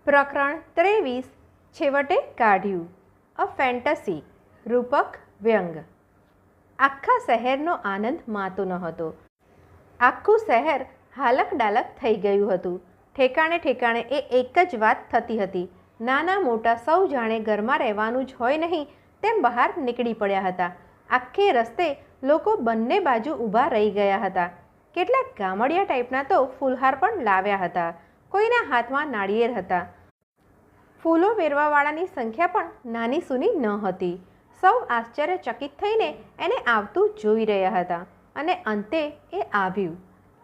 પ્રકરણ 23 છેવટે કાઢ્યું. અ ફેન્ટસી. રૂપક વ્યંગ. આખા શહેરનો આનંદ માતો ન હતો. આખું શહેર હાલક ડાલક થઈ ગયું હતું. ઠેકાણે ઠેકાણે એ એક જ વાત થતી હતી. નાના મોટા સૌ જાણે ઘરમાં રહેવાનું જ હોય નહીં તેમ બહાર નીકળી પડ્યા હતા. આખે રસ્તે લોકો બંને બાજુ ઊભા રહી ગયા હતા. કેટલાક ગામડિયા ટાઈપના તો ફૂલહાર પણ લાવ્યા હતા. કોઈના હાથમાં નાળિયેર હતા. ફૂલો વેરવાવાળાની સંખ્યા પણ નાની સૂની ન હતી. સૌ આશ્ચર્યચકિત થઈને એને આવતું જોઈ રહ્યા હતા. અને અંતે એ આવ્યું.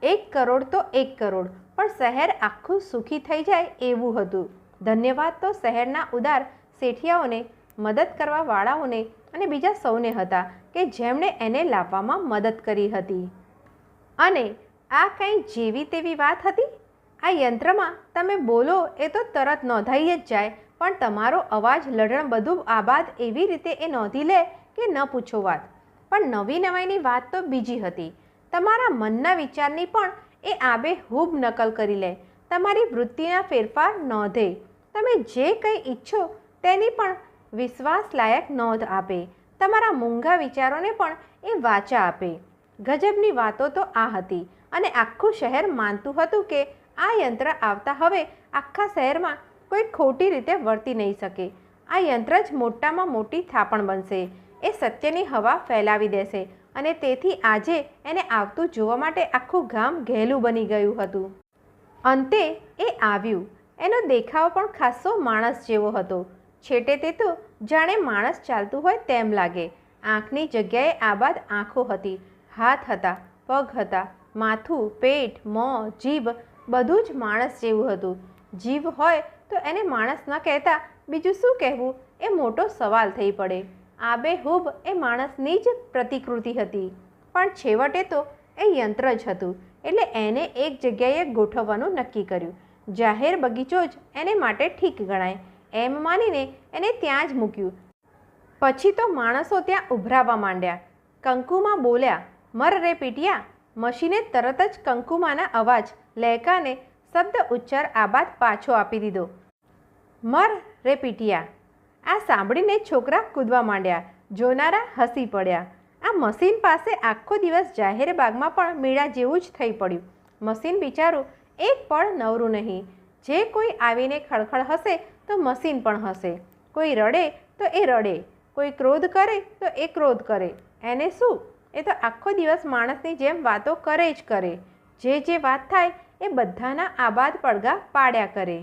1 કરોડ તો 1 કરોડ, પણ શહેર આખું સુખી થઈ જાય એવું હતું. ધન્યવાદ તો શહેરના ઉદાર શેઠિયાઓને, મદદ કરવા વાળાઓને અને બીજા સૌને હતા કે જેમણે એને લાવવામાં મદદ કરી હતી. અને આ કંઈ જેવી તેવી વાત હતી. આ યંત્રમાં તમે બોલો એ તો તરત નોંધાઈ જ જાય, પણ તમારો અવાજ લઢણ બધું આબાદ એવી રીતે એ નોંધી લે કે ન પૂછો વાત. પણ નવી નવાઈની વાત તો બીજી હતી. તમારા મનના વિચારની પણ એ આબેહૂબ નકલ કરી લે. તમારી વૃત્તિના ફેરફાર નોંધે. તમે જે કંઈ ઈચ્છો તેની પણ વિશ્વાસ લાયક નોંધ આપે. તમારા મૂંગા વિચારોને પણ એ વાચા આપે. ગજબની વાતો તો આ હતી. અને આખું શહેર માનતું હતું કે આ યંત્ર આવતા હવે આખા શહેરમાં કોઈ ખોટી રીતે વર્તી નહીં શકે. આ યંત્ર જ મોટામાં મોટી થાપણ બનશે. એ સત્યની હવા ફેલાવી દેશે. અને તેથી આજે એને આવતું જોવા માટે આખું ગામ ઘેલું બની ગયું હતું. અંતે એ આવ્યું. એનો દેખાવ પણ ખાસો માણસ જેવો હતો. છેટે તે તો જાણે માણસ ચાલતું હોય તેમ લાગે. આંખની જગ્યાએ આબાદ આંખો હતી, હાથ હતા, પગ હતા, માથું, પેટ, મોં, જીભ બધું જ માણસ જેવું હતું. જીભ હોય તો એને માણસ ન કહેતા બીજું શું કહેવું એ મોટો સવાલ થઈ પડે. આબેહૂબ એ માણસની જ પ્રતિકૃતિ હતી. પણ છેવટે તો એ યંત્ર જ હતું. એટલે એને એક જગ્યાએ ગોઠવવાનું નક્કી કર્યું. જાહેર બગીચો જ એને માટે ઠીક ગણાય એમ માનીને એને ત્યાં જ મૂક્યું. પછી તો માણસો ત્યાં ઉભરાવા માંડ્યા. કંકુમાં બોલ્યા, મર રે પીટિયા. મશીને તરત જ કંકુમાના અવાજ, લહેકાને શબ્દ ઉચ્ચાર આબાદ પાછો આપી દીધો. મર રે પીટિયા. આ સાંભળીને છોકરા કૂદવા માંડ્યા. જોનારા હસી પડ્યા. આ મશીન પાસે આખો દિવસ જાહેર બાગમાં પણ મેળા જેવું જ થઈ પડ્યું. મશીન બિચારું એક પળ નવરું નહીં. જે કોઈ આવીને ખડખડ હસે તો મશીન પણ હસે. કોઈ રડે તો એ રડે. કોઈ ક્રોધ કરે તો એ ક્રોધ કરે. એને શું? એ તો આખો દિવસ માણસની જેમ વાતો કરે જ કરે. જે વાત થાય એ બધાના આબાદ પડઘા પાડ્યા કરે.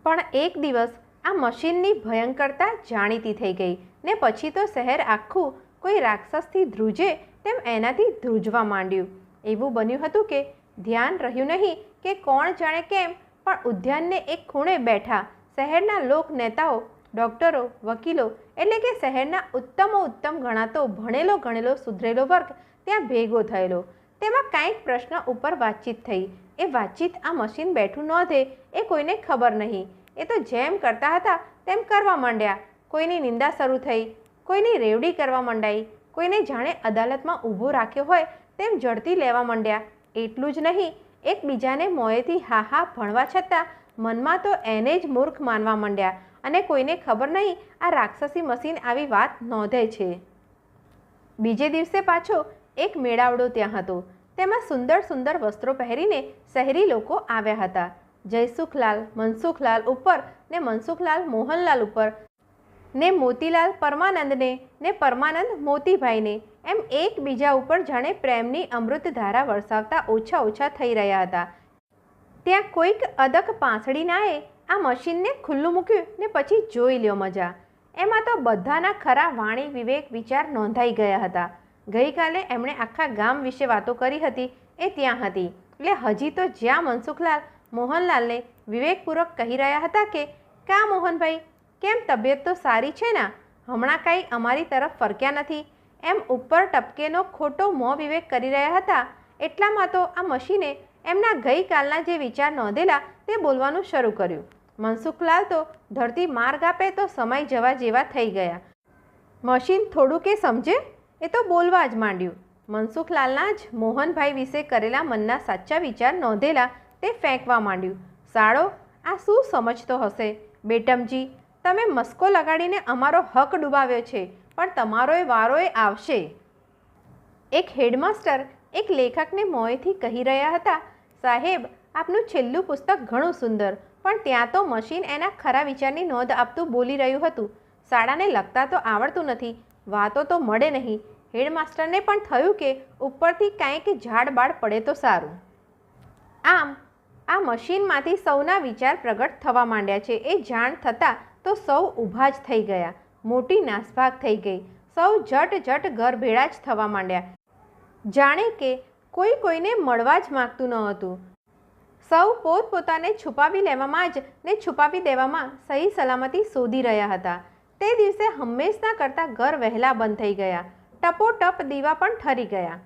પણ એક દિવસ આ મશીનની ભયંકરતા જાણીતી થઈ ગઈ ને પછી તો શહેર આખું કોઈ રાક્ષસથી ધ્રુજે તેમ એનાથી ધ્રુજવા માંડ્યું. એવું બન્યું હતું કે ધ્યાન રહ્યું નહીં કે કોણ જાણે કેમ પણ ઉદ્યાનને એક ખૂણે બેઠા શહેરના લોક નેતાઓ, ડૉક્ટરો, વકીલો એટલે કે શહેરના ઉત્તમ ગણાતો ભણેલો ગણેલો સુધરેલો વર્ગ ત્યાં ભેગો થયેલો. તેમાં કાંઈક પ્રશ્ન ઉપર વાતચીત થઈ. એ વાતચીત આ મશીન બેઠું નોંધે એ કોઈને ખબર નહીં. એ તો જેમ કરતા હતા તેમ કરવા માંડ્યા. કોઈની નિંદા શરૂ થઈ, કોઈની રેવડી કરવા માંડાઈ, કોઈને જાણે અદાલતમાં ઊભો રાખ્યો હોય તેમ ઝડપી લેવા માંડ્યા. એટલું જ નહીં, એકબીજાને મોંએથી હા હા ભણવા છતાં મનમાં તો એને જ મૂર્ખ માનવા માંડ્યા. અને કોઈને ખબર નહીં આ રાક્ષસી મશીન આવી વાત નોંધે છે. બીજે દિવસે પાછો એક મેળાવડો ત્યાં હતો. તેમાં સુંદર વસ્ત્રો પહેરીને શહેરી લોકો આવ્યા હતા. જયસુખલાલ મનસુખલાલ ઉપર ને મનસુખલાલ મોહનલાલ ઉપર ને મોતીલાલ પરમાનંદને ને પરમાનંદ મોતીભાઈને એમ એકબીજા ઉપર જાણે પ્રેમની અમૃતધારા વરસાવતા ઓછા થઈ રહ્યા હતા. ત્યાં કોઈક અદક પાંસળીનાએ આ મશીનને ખુલ્લું મૂક્યું ને પછી જોઈ લ્યો મજા. એમાં તો બધાના ખરા વાણી, વિવેક, વિચાર નોંધાઈ ગયા હતા. ગઈકાલે એમણે આખા ગામ વિશે વાતો કરી હતી એ ત્યાં હતી. એટલે હજી તો જ્યાં મનસુખલાલ મોહનલાલને વિવેકપૂર્વક કહી રહ્યા હતા કે કા મોહનભાઈ, કેમ તબિયત તો સારી છે ને? હમણાં કાંઈ અમારી તરફ ફરક્યા નથી એમ ઉપર ટપકેનો ખોટો મોં વિવેક કરી રહ્યા હતા. એટલામાં તો આ મશીને એમના ગઈકાલના જે વિચાર નોંધેલા તે બોલવાનું શરૂ કર્યું. મનસુખલાલ તો ધરતી માર્ગ આપે તો સમય જવા જેવા થઈ ગયા. મશીન થોડું કે સમજે એ તો બોલવા જ માંડ્યું. મનસુખલાલના જ મોહનભાઈ વિશે કરેલા મનના સાચા વિચાર નોંધેલા તે ફેંકવા માંડ્યું. સાળો, આ શું સમજતો હશે? બેટમજી, તમે મસ્કો લગાડીને અમારો હક ડૂબાવ્યો છે, પણ તમારોય વારોય આવશે. એક હેડમાસ્ટર એક લેખકને મોંએથી કહી રહ્યા હતા, સાહેબ, આપનું છેલ્લું પુસ્તક ઘણું સુંદર, પણ ત્યાં તો મશીન એના ખરા વિચારની નોંધ આપતું બોલી રહ્યું હતું. શાળાને લખતા તો આવડતું નથી, વાતો તો મળે નહીં. હેડમાસ્ટરને પણ થયું કે ઉપરથી કાંઈક ઝાડબાડ પડે તો સારું. આમ આ મશીનમાંથી સૌના વિચાર પ્રગટ થવા માંડ્યા છે. એ જાણ થતાં તો સૌ ઊભા જ થઈ ગયા. મોટી નાસભાગ થઈ ગઈ. સૌ ઝટ ઘર ભેળા જ થવા માંડ્યા, જાણે કે કોઈ કોઈને મળવા જ માગતું ન હતું. સૌ પોતપોતાને છુપાવી લેવામાં જ ને છુપાવી દેવામાં સહી સલામતી શોધી રહ્યા હતા. તે દિવસે હંમેશના કરતાં ઘર વહેલા બંધ થઈ ગયા. ટપોટપ દીવા પણ ઠરી ગયા.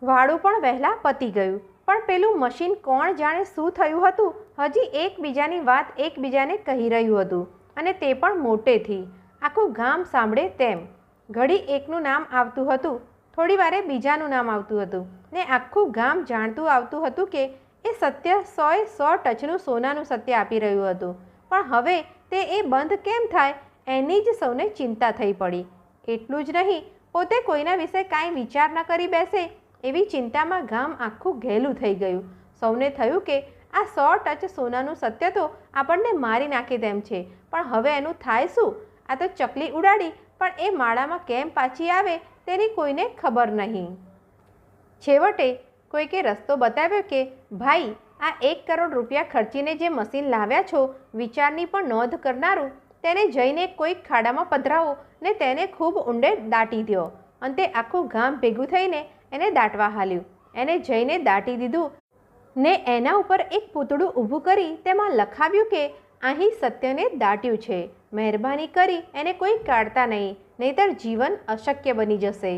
વાળું પણ વહેલા પતી ગયું. પણ પેલું મશીન કોણ જાણે શું થયું હતું, હજી એકબીજાની વાત એકબીજાને કહી રહ્યું હતું, અને તે પણ મોટેથી, આખું ગામ સાંભળે તેમ. ઘડી એકનું નામ આવતું હતું, થોડી વારે બીજાનું નામ આવતું હતું, ને આખું ગામ જાણતું આવતું હતું કે એ સત્ય 100 ટચનું સોનાનું સત્ય આપી રહ્યું હતું. પણ હવે તે એ બંધ કેમ થાય એની જ સૌને ચિંતા થઈ પડી. એટલું જ નહીં, પોતે કોઈના વિશે કાંઈ વિચાર ન કરી બેસે એવી ચિંતામાં ગામ આખું ઘેલું થઈ ગયું. સૌને થયું કે આ 100 ટચ સોનાનું સત્ય તો આપણને મારી નાખે તેમ છે, પણ હવે એનું થાય શું? આ તો ચકલી ઉડાડી, પણ એ માળામાં કેમ પાછી આવે તેની કોઈને ખબર નહીં. છેવટે કોઈકે રસ્તો બતાવ્યો કે ભાઈ, આ 1 કરોડ રૂપિયા ખર્ચીને જે મશીન લાવ્યા છો, વિચારની પણ નોંધ કરનારું, તેને જઈને કોઈક ખાડામાં પધરાવો ને તેને ખૂબ ઊંડે દાટી દો. અંતે આખું ગામ ભેગું થઈને એને દાટવા હાલ્યું. એને જઈને દાટી દીધું ને એના ઉપર એક પૂતળું ઊભું કરી તેમાં લખાવ્યું કે અહીં સત્યને દાટ્યું છે. મહેરબાની કરી એને કોઈ કાઢતા નહીં, નહીંતર જીવન અશક્ય બની જશે.